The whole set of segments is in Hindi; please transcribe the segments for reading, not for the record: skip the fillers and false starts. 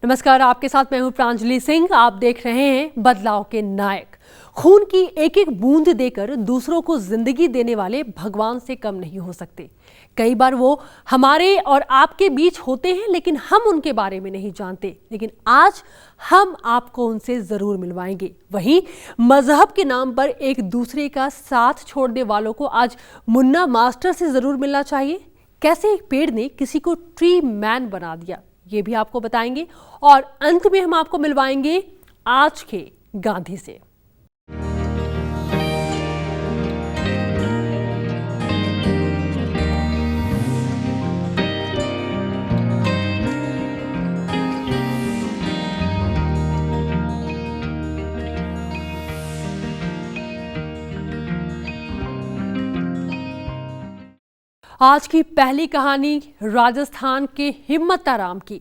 नमस्कार, आपके साथ मैं हूं प्रांजलि सिंह। आप देख रहे हैं बदलाव के नायक। खून की एक एक बूंद देकर दूसरों को जिंदगी देने वाले भगवान से कम नहीं हो सकते। कई बार वो हमारे और आपके बीच होते हैं, लेकिन हम उनके बारे में नहीं जानते। लेकिन आज हम आपको उनसे जरूर मिलवाएंगे। वहीं मजहब के नाम पर एक दूसरे का साथ छोड़ने वालों को आज मुन्ना मास्टर से जरूर मिलना चाहिए। कैसे एक पेड़ ने किसी को ट्री मैन बना दिया, ये भी आपको बताएंगे। और अंत में हम आपको मिलवाएंगे आज के गांधी से। आज की पहली कहानी राजस्थान के हिम्मताराम की,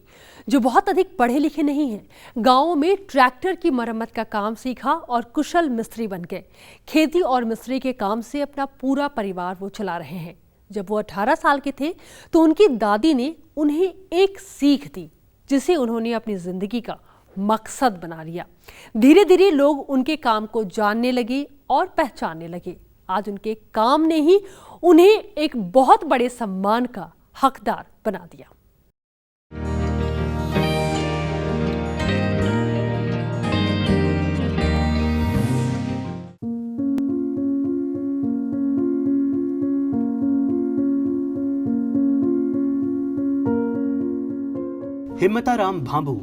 जो बहुत अधिक पढ़े लिखे नहीं हैं। गांव में ट्रैक्टर की मरम्मत का काम सीखा और कुशल मिस्त्री बन गए। खेती और मिस्त्री के काम से अपना पूरा परिवार वो चला रहे हैं। जब वो 18 साल के थे तो उनकी दादी ने उन्हें एक सीख दी, जिसे उन्होंने अपनी जिंदगी का मकसद बना लिया। धीरे धीरे लोग उनके काम को जानने लगे और पहचानने लगे। आज उनके काम ने ही उन्हें एक बहुत बड़े सम्मान का हकदार बना दिया। हिम्मताराम भांभू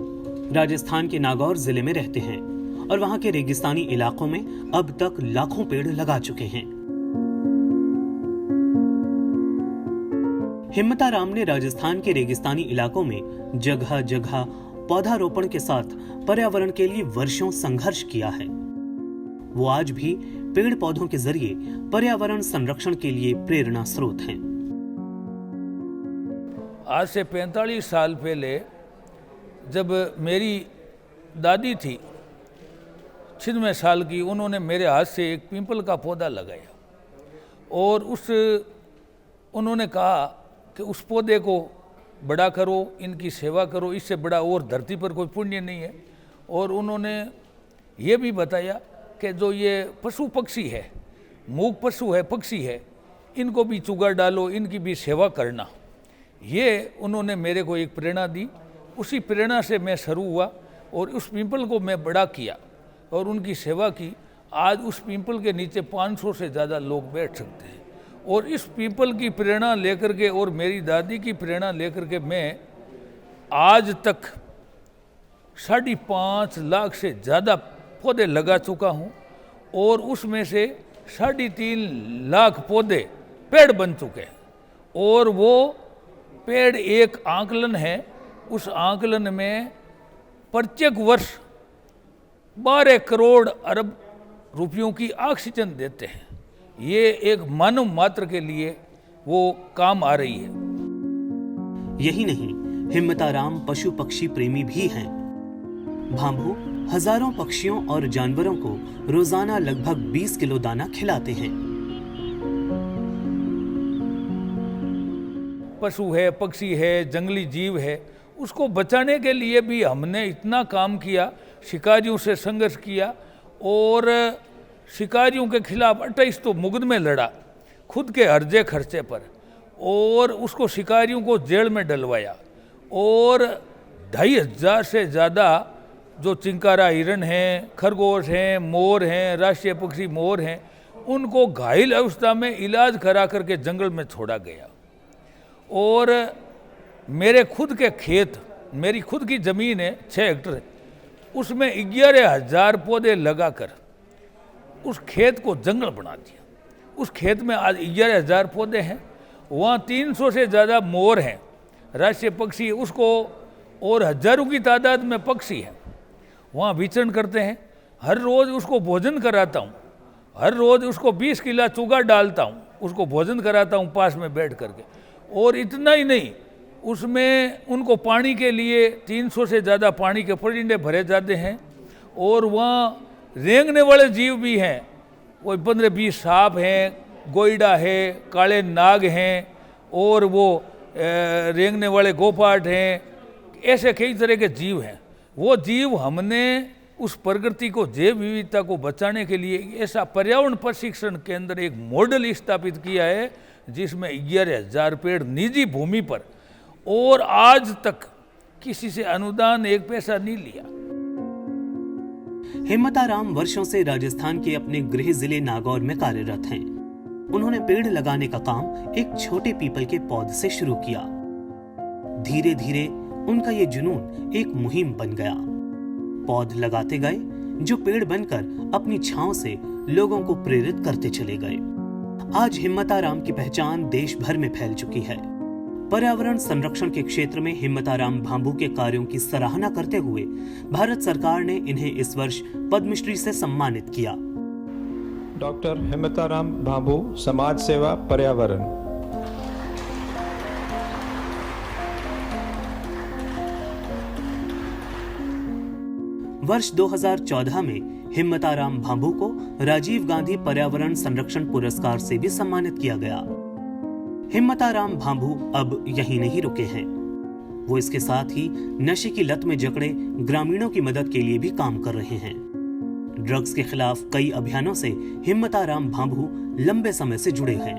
राजस्थान के नागौर जिले में रहते हैं और वहां के रेगिस्तानी इलाकों में अब तक लाखों पेड़ लगा चुके हैं। हिम्मताराम ने राजस्थान के रेगिस्तानी इलाकों में जगह जगह पौधारोपण के साथ पर्यावरण के लिए वर्षों संघर्ष किया है। वो आज भी पेड़ पौधों के जरिए पर्यावरण संरक्षण के लिए प्रेरणा स्रोत हैं। आज से 45 साल पहले जब मेरी दादी थी 96 साल की, उन्होंने मेरे हाथ से एक पीपल का पौधा लगाया और उन्होंने कहा कि उस पौधे को बड़ा करो, इनकी सेवा करो, इससे बड़ा और धरती पर कोई पुण्य नहीं है। और उन्होंने ये भी बताया कि जो ये पशु पक्षी है, मूक पशु है, पक्षी है, इनको भी चुगा डालो, इनकी भी सेवा करना। ये उन्होंने मेरे को एक प्रेरणा दी। उसी प्रेरणा से मैं शुरू हुआ और उस पीपल को मैं बड़ा किया और उनकी सेवा की। आज उस पीपल के नीचे 500 से ज़्यादा लोग बैठ सकते हैं। और इस पीपल की प्रेरणा लेकर के और मेरी दादी की प्रेरणा लेकर के मैं आज तक 5.5 लाख से ज़्यादा पौधे लगा चुका हूँ और उसमें से 3.5 लाख पौधे पेड़ बन चुके हैं। और वो पेड़ एक आंकलन है। उस आंकलन में प्रत्येक वर्ष 12 करोड़ अरब रुपयों की ऑक्सीजन देते हैं। ये एक मानव मात्र के लिए वो काम आ रही है। यही नहीं, हिम्मताराम पशु पक्षी प्रेमी भी हैं। भांभू हजारों पक्षियों और जानवरों को रोजाना लगभग 20 किलो दाना खिलाते हैं। पशु है, पक्षी है, जंगली जीव है, उसको बचाने के लिए भी हमने इतना काम किया, शिकारियों से संघर्ष किया और शिकारियों के खिलाफ 28 तो मुकदमे लड़ा खुद के हर्जे खर्चे पर, और उसको शिकारियों को जेल में डलवाया। और 2500 से ज़्यादा जो चिंकारा हिरण हैं, खरगोश हैं, मोर हैं, राष्ट्रीय पक्षी मोर हैं, उनको घायल अवस्था में इलाज करा करके जंगल में छोड़ा गया। और मेरे खुद के खेत, मेरी खुद की ज़मीन है 6 हेक्टर, उसमें 11,000 पौधे लगाकर उस खेत को जंगल बना दिया। उस खेत में आज 11,000 पौधे हैं। वहाँ 300 से ज़्यादा मोर हैं, राष्ट्रीय पक्षी, उसको और हजारों की तादाद में पक्षी हैं, वहाँ विचरण करते हैं। हर रोज़ उसको भोजन कराता हूँ, हर रोज़ उसको 20 किलो चुगा डालता हूँ, उसको भोजन कराता हूँ पास में बैठ करके। और इतना ही नहीं, उसमें उनको पानी के लिए 300 से ज़्यादा पानी के परिंदे भरे जाते हैं। और वहाँ रेंगने वाले जीव भी हैं, वो 15-20 सांप हैं, गोइडा है, काले नाग हैं, और वो रेंगने वाले गोपाट हैं। ऐसे कई तरह के जीव हैं। वो जीव हमने उस प्रकृति को, जैव विविधता को बचाने के लिए ऐसा पर्यावरण प्रशिक्षण केंद्र एक मॉडल स्थापित किया है जिसमें 11,000 पेड़ निजी भूमि पर, और आज तक किसी से अनुदान 1 पैसा नहीं लिया। हिम्मताराम वर्षों से राजस्थान के अपने गृह जिले नागौर में कार्यरत हैं। उन्होंने पेड़ लगाने का काम एक छोटे पीपल के पौध से शुरू किया। धीरे धीरे उनका ये जुनून एक मुहिम बन गया। पौध लगाते गए जो पेड़ बनकर अपनी छांव से लोगों को प्रेरित करते चले गए। आज हिम्मताराम की पहचान देश भर में फैल चुकी है। पर्यावरण संरक्षण के क्षेत्र में हिम्मताराम भांभू के कार्यों की सराहना करते हुए भारत सरकार ने इन्हें इस वर्ष पद्मश्री से सम्मानित किया। डॉक्टर हिम्मताराम भांभू, समाज सेवा, पर्यावरण। वर्ष 2014 में हिम्मताराम भांभू को राजीव गांधी पर्यावरण संरक्षण पुरस्कार से भी सम्मानित किया गया। हिम्मताराम भांभू अब यहीं नहीं रुके हैं। वो इसके साथ ही नशे की लत में जकड़े ग्रामीणों की मदद के लिए भी काम कर रहे हैं। ड्रग्स के खिलाफ कई अभियानों से हिम्मताराम भांभू लंबे समय से जुड़े हैं।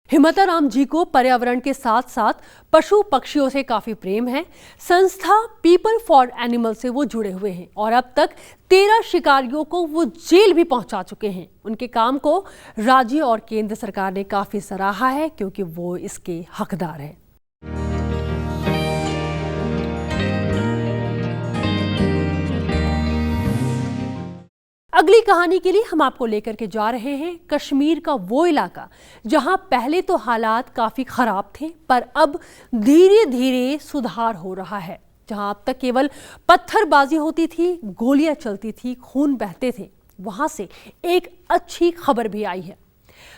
हिम्मताराम जी को पर्यावरण के साथ साथ पशु पक्षियों से काफी प्रेम है। संस्था पीपल फॉर एनिमल से वो जुड़े हुए हैं और अब तक 13 शिकारियों को वो जेल भी पहुंचा चुके हैं। उनके काम को राज्य और केंद्र सरकार ने काफी सराहा है क्योंकि वो इसके हकदार हैं। अगली कहानी के लिए हम आपको लेकर के जा रहे हैं कश्मीर का वो इलाका जहां पहले तो हालात काफी खराब थे, पर अब धीरे धीरे सुधार हो रहा है। जहां अब तक केवल पत्थरबाजी होती थी, गोलियां चलती थी, खून बहते थे, वहां से एक अच्छी खबर भी आई है।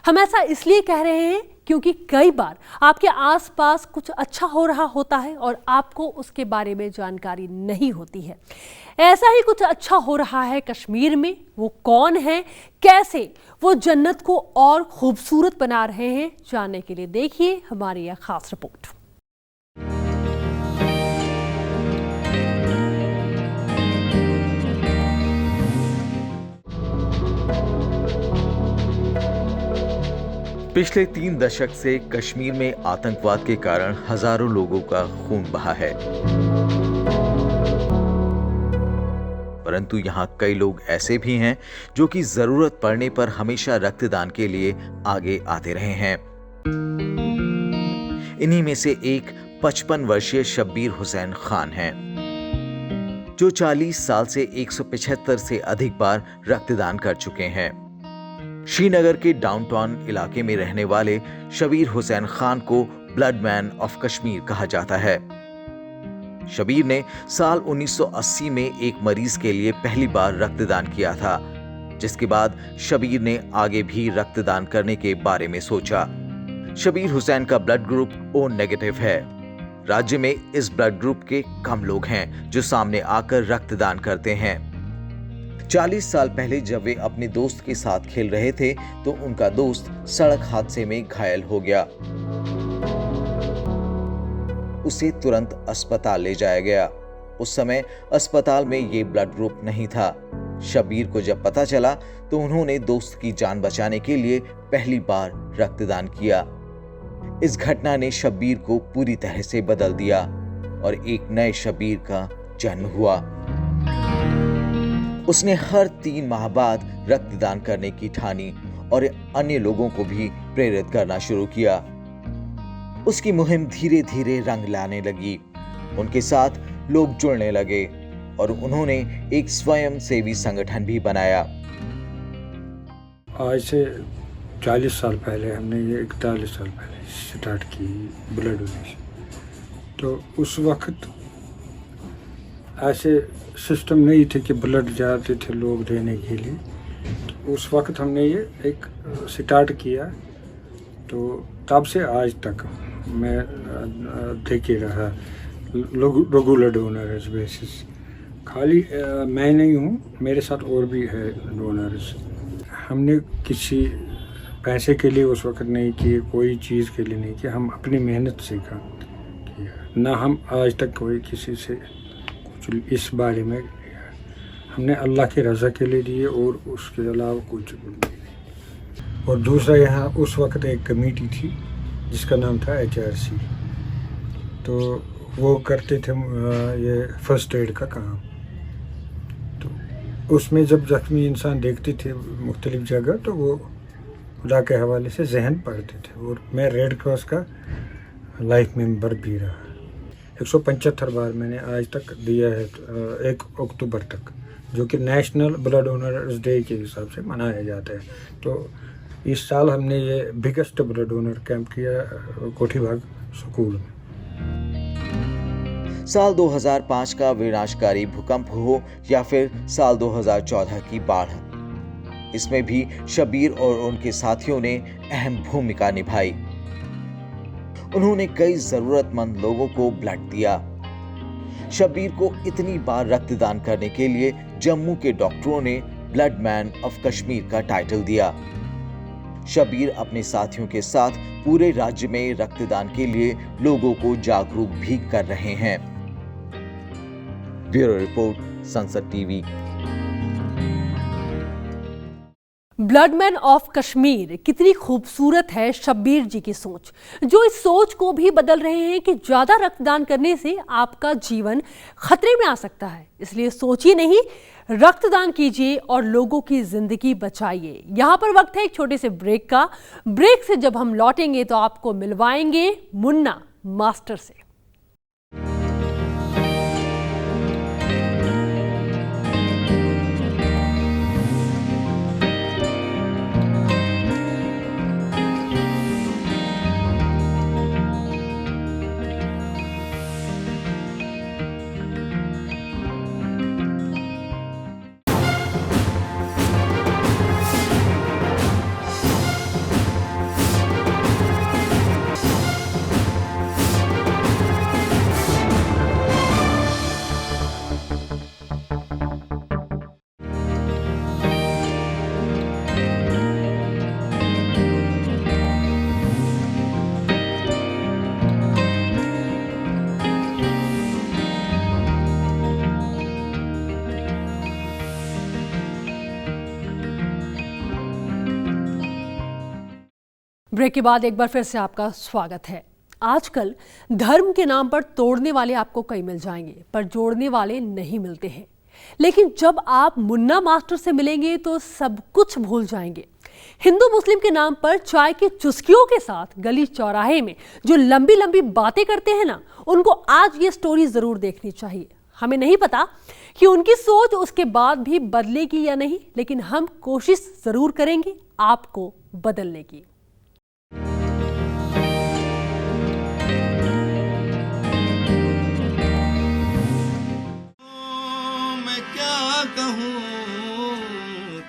हम ऐसा इसलिए कह रहे हैं क्योंकि कई बार आपके आसपास कुछ अच्छा हो रहा होता है और आपको उसके बारे में जानकारी नहीं होती है। ऐसा ही कुछ अच्छा हो रहा है कश्मीर में। वो कौन है, कैसे वो जन्नत को और खूबसूरत बना रहे हैं, जानने के लिए देखिए हमारी यह खास रिपोर्ट। पिछले 3 दशक से कश्मीर में आतंकवाद के कारण हजारों लोगों का खून बहा है, परंतु यहाँ कई लोग ऐसे भी हैं जो कि जरूरत पड़ने पर हमेशा रक्तदान के लिए आगे आते रहे हैं। इन्हीं में से एक 55 वर्षीय शब्बीर हुसैन खान हैं, जो 40 साल से 175 से अधिक बार रक्तदान कर चुके हैं। श्रीनगर के डाउनटाउन इलाके में रहने वाले शब्बीर हुसैन खान को ब्लड मैन ऑफ कश्मीर कहा जाता है। शब्बीर ने साल 1980 में एक मरीज के लिए पहली बार रक्तदान किया था, जिसके बाद शब्बीर ने आगे भी रक्तदान करने के बारे में सोचा। शब्बीर हुसैन का ब्लड ग्रुप ओ नेगेटिव है। राज्य में इस ब्लड ग्रुप के कम लोग हैं जो सामने आकर रक्तदान करते हैं। 40 साल पहले जब वे अपने दोस्त के साथ खेल रहे थे तो उनका दोस्त सड़क हादसे में घायल हो गया। उसे तुरंत अस्पताल ले जाया गया। उस समय अस्पताल में ये ब्लड ग्रुप नहीं था। शब्बीर को जब पता चला तो उन्होंने दोस्त की जान बचाने के लिए पहली बार रक्तदान किया। इस घटना ने शब्बीर को पूरी तरह से बदल दिया और एक नए शब्बीर का जन्म हुआ। उसने हर 3 माह बाद रक्तदान करने की ठानी और अन्य लोगों को भी प्रेरित करना शुरू किया। उसकी मुहिम धीरे धीरे रंग लाने लगी। उनके साथ लोग जुड़ने लगे और उन्होंने एक स्वयं सेवी संगठन भी बनाया। आज से 40 साल पहले हमने ये 41 साल पहले स्टार्ट की ब्लड डोनेशन। तो उस वक्त ऐसे सिस्टम नहीं थे कि ब्लड जाते थे लोग देने के लिए। तो उस वक्त हमने ये एक स्टार्ट किया, तो तब से आज तक मैं देखे रहा रेगुलर डोनर्स बेसिस। खाली मैं नहीं हूँ, मेरे साथ और भी है डोनर्स। हमने किसी पैसे के लिए उस वक्त नहीं किए, कोई चीज़ के लिए नहीं किया, हम अपनी मेहनत से काम किया। ना हम आज तक कोई किसी से कुछ इस बारे में किया। हमने अल्लाह की रज़ा के लिए दिए और उसके अलावा कुछ नहीं। और दूसरा, यहाँ उस वक्त एक कमेटी थी जिसका नाम था HRC, तो वो करते थे ये फर्स्ट एड का काम। तो उसमें जब जख्मी इंसान देखते थे मुख्तलिफ जगह, तो वो खुदा के हवाले से जहन पढ़ते थे। और मैं रेड क्रॉस का लाइफ मेंबर भी रहा। 175 बार मैंने आज तक दिया है, 1 अक्टूबर तक, जो कि नेशनल ब्लड डोनर्स डे के हिसाब से मनाया जाता है। तो इस साल हमने ये बिगेस्ट ब्लड डोनर कैंप किया कोठीबाग स्कूल में। साल 2005 का विनाशकारी भूकंप हो या फिर साल 2014 की बाढ़, इसमें भी शब्बीर और उनके साथियों ने अहम भूमिका निभाई। उन्होंने कई जरूरतमंद लोगों को ब्लड दिया। शब्बीर को इतनी बार रक्तदान करने के लिए जम्मू के डॉक्टरों ने ब्लड मैन ऑफ कश्मीर का टाइटल दिया। शब्बीर अपने साथियों के साथ पूरे राज्य में रक्तदान के लिए लोगों को जागरूक भी कर रहे हैं। ब्यूरो रिपोर्ट, संसद टीवी। ब्लडमैन ऑफ कश्मीर, कितनी खूबसूरत है शब्बीर जी की सोच, जो इस सोच को भी बदल रहे हैं कि ज्यादा रक्तदान करने से आपका जीवन खतरे में आ सकता है। इसलिए सोचिए नहीं, रक्तदान कीजिए और लोगों की जिंदगी बचाइए। यहां पर वक्त है एक छोटे से ब्रेक का। ब्रेक से जब हम लौटेंगे तो आपको मिलवाएंगे मुन्ना मास्टर से। ब्रेक के बाद एक बार फिर से आपका स्वागत है। आजकल धर्म के नाम पर तोड़ने वाले आपको कई मिल जाएंगे, पर जोड़ने वाले नहीं मिलते हैं। लेकिन जब आप मुन्ना मास्टर से मिलेंगे तो सब कुछ भूल जाएंगे। हिंदू मुस्लिम के नाम पर चाय की चुस्कियों के साथ गली चौराहे में जो लंबी लंबी बातें करते हैं ना, उनको आज ये स्टोरी जरूर देखनी चाहिए। हमें नहीं पता कि उनकी सोच उसके बाद भी बदलेगी या नहीं, लेकिन हम कोशिश जरूर करेंगे आपको बदलने की।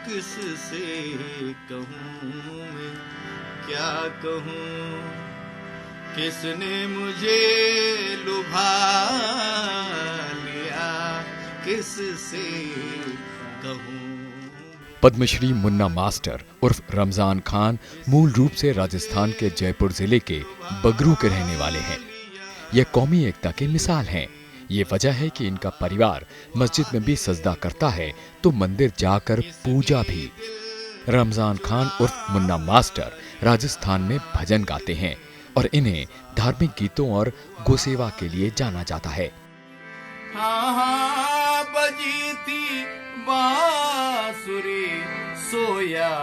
किससे कहूँ मैं, क्या कहूँ, किसने मुझे लुभा लिया, किससे कहूँ। पद्मश्री मुन्ना मास्टर उर्फ रमजान खान मूल रूप से राजस्थान के जयपुर जिले के बगरू के रहने वाले हैं। ये कौमी एकता की मिसाल हैं। ये वजह है कि इनका परिवार मस्जिद में भी सजदा करता है तो मंदिर जाकर पूजा भी। रमजान खान उर्फ मुन्ना मास्टर राजस्थान में भजन गाते हैं और इन्हें धार्मिक गीतों और गोसेवा के लिए जाना जाता है। हाँ बजी थी बांसुरी, सोया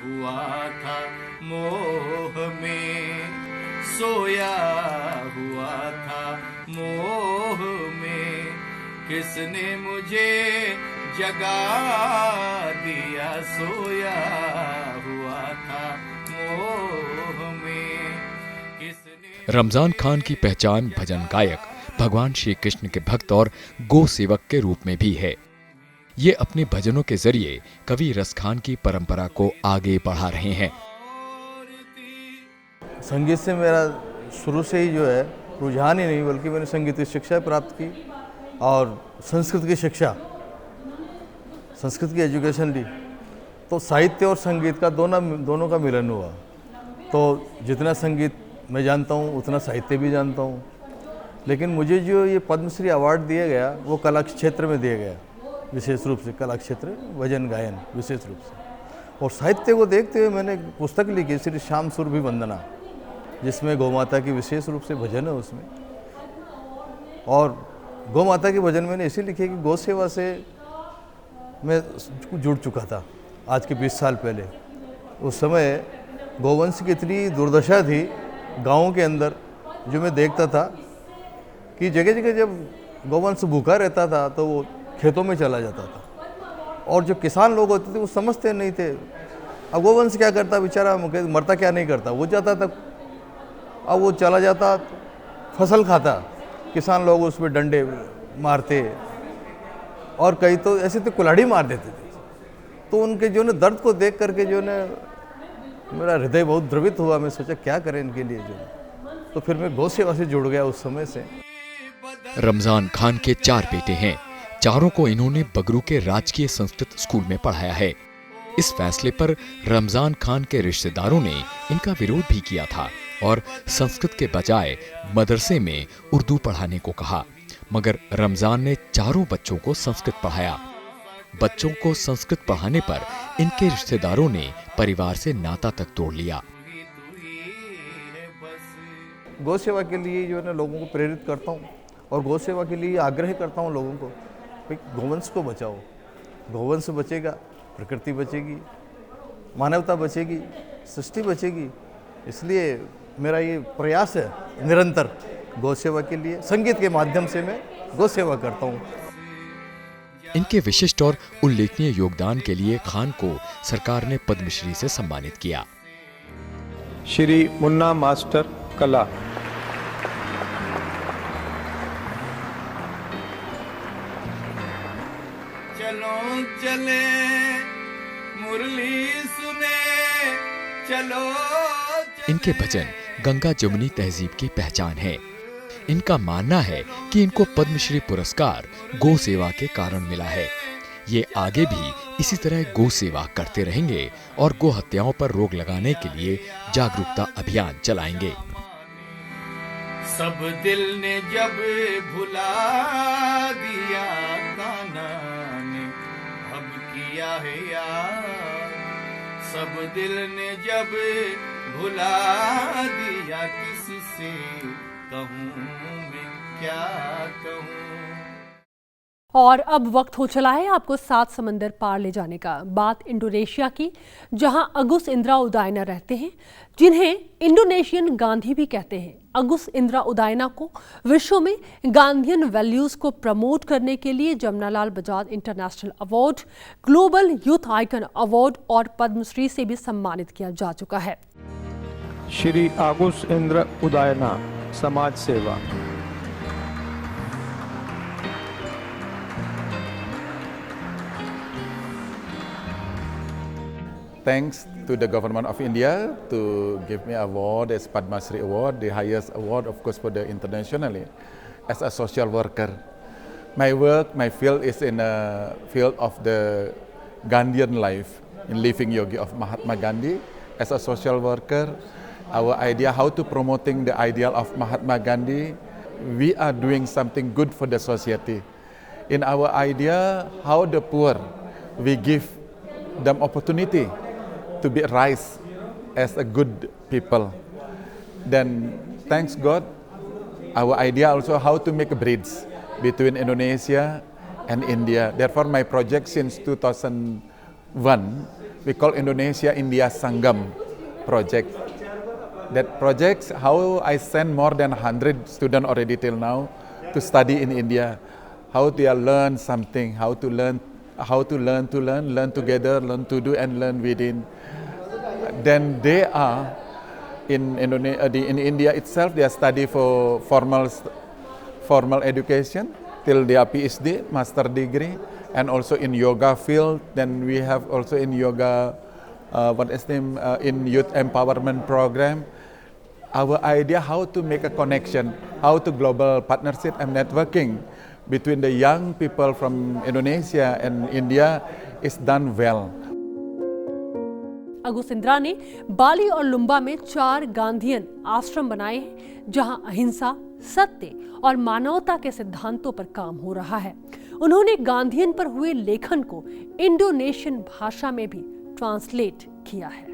हुआ था मोह में, सोया हुआ था मोह में, किसने मुझे जगा दिया, सोया हुआ था मोह में, किसने। रमजान खान की पहचान भजन गायक, भगवान श्री कृष्ण के भक्त और गो सेवक के रूप में भी है। ये अपने भजनों के जरिए कवि रसखान की परंपरा को आगे बढ़ा रहे हैं। संगीत से मेरा शुरू से ही जो है रुझान ही नहीं, बल्कि मैंने संगीत की शिक्षा प्राप्त की और संस्कृत की शिक्षा, संस्कृत की एजुकेशन ली। तो साहित्य और संगीत का दोनों का मिलन हुआ। तो जितना संगीत मैं जानता हूँ उतना साहित्य भी जानता हूँ। लेकिन मुझे जो ये पद्मश्री अवार्ड दिया गया वो कला क्षेत्र में दिया गया, विशेष रूप से कला क्षेत्र, भजन गायन विशेष रूप से। और साहित्य को देखते हुए मैंने एक पुस्तक लिखी, श्री श्याम सुरभि वंदना, जिसमें गौ माता की विशेष रूप से भजन है उसमें। और गौ माता के भजन मैंने इसे लिखे कि गौ सेवा से मैं जुड़ चुका था आज के 20 साल पहले। उस समय गौवंश की इतनी दुर्दशा थी गाँव के अंदर, जो मैं देखता था कि जगह जगह जब गौवंश भूखा रहता था तो वो खेतों में चला जाता था, और जो किसान लोग होते थे वो समझते नहीं थे। अब गौवंश क्या करता बेचारा, मरता क्या नहीं करता, वो जाता था, अब वो चला जाता, फसल खाता, किसान लोग उस पर डंडे मारते, और कई तो ऐसे तो कुल्हाड़ी मार देते थे। तो उनके जो न दर्द को देख करके जो न मेरा हृदय बहुत द्रवित हुआ। मैं सोचा क्या करें इनके लिए जो, तो फिर मैं गौ सेवा से जुड़ गया उस समय से। रमजान खान के 4 बेटे हैं। चारों को इन्होंने बगरू के राजकीय संस्कृत स्कूल में पढ़ाया है। इस फैसले पर रमजान खान के रिश्तेदारों ने इनका विरोध भी किया था और संस्कृत के बजाय मदरसे में उर्दू पढ़ाने को कहा, मगर रमजान ने चारों बच्चों को संस्कृत पढ़ाया। बच्चों को संस्कृत पढ़ाने पर इनके रिश्तेदारों ने परिवार से नाता तक तोड़ लिया। गौ सेवा के लिए जो है ना लोगों को प्रेरित करता हूँ, और गौ सेवा के लिए आग्रह करता हूँ लोगों को, भाई गौवंश को बचाओ। गौवंश बचेगा, प्रकृति बचेगी, मानवता बचेगी, सृष्टि बचेगी। इसलिए मेरा ये प्रयास है निरंतर गौ सेवा के लिए। संगीत के माध्यम से मैं गौ सेवा करता हूँ। इनके विशिष्ट और उल्लेखनीय योगदान के लिए खान को सरकार ने पद्मश्री से सम्मानित किया। श्री मुन्ना मास्टर कला। चलो चले मुरली सुने, चलो इनके भजन गंगा जमुनी तहजीब की पहचान है। इनका मानना है कि इनको पद्मश्री पुरस्कार गौ सेवा के कारण मिला है। ये आगे भी इसी तरह गौ सेवा करते रहेंगे और गौ हत्याओं पर रोक लगाने के लिए जागरूकता अभियान चलाएंगे। सब दिल ने जब भुला दिया कान्हा ने अब किया है यार, सब दिल ने जब भुला दिया किससे कहूँ मैं क्या कहूँ। और अब वक्त हो चला है आपको 7 समंदर पार ले जाने का। बात इंडोनेशिया की, जहां अगुस इंद्रा उदायना रहते हैं, जिन्हें इंडोनेशियन गांधी भी कहते हैं। अगुस इंद्रा उदायना को विश्व में गांधीयन वैल्यूज को प्रमोट करने के लिए Jamnalal Bajaj international award, global youth icon award और पद्मश्री से भी सम्मानित किया जा चुका है। श्री आगुस इंद्र उदायना, समाज सेवा। Thanks to the government of India to give me award as Padma Shri Award, the highest award, of course, for the internationally, as a social worker. My work, my field is in a field of the Gandhian life, in living yogi of Mahatma Gandhi. As a social worker, our idea how to promoting the ideal of Mahatma Gandhi, we are doing something good for the society. In our idea, how the poor, we give them opportunity to be rise as a good people. Then, thanks God, our idea also how to make a bridge between Indonesia and India. Therefore, my project since 2001, we call Indonesia-India Sangam project. That project, how I send more than 100 students already till now to study in India. How they learn something, how to learn together, learn to do and learn within. Then they are in India itself, they are study for formal education till their PhD, master degree, and also in yoga field. Then we have also in yoga, in youth empowerment program. Our idea how to make a connection, how to global partnership and networking between the young people from Indonesia and India is done well. आगुस Indira ने बाली और लुम्बा में 4 गांधीयन आश्रम बनाए हैं, जहां अहिंसा, सत्य और मानवता के सिद्धांतों पर काम हो रहा है। उन्होंने गांधीयन पर हुए लेखन को इंडोनेशियन भाषा में भी ट्रांसलेट किया है।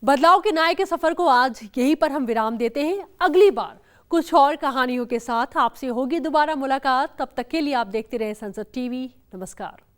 बदलाव के नायक के सफर को आज यहीं पर हम विराम देते हैं। अगली बार कुछ और कहानियों के साथ आपसे होगी दोबारा मुलाकात। तब तक के लिए आप देखते रहे संसद टीवी। नमस्कार।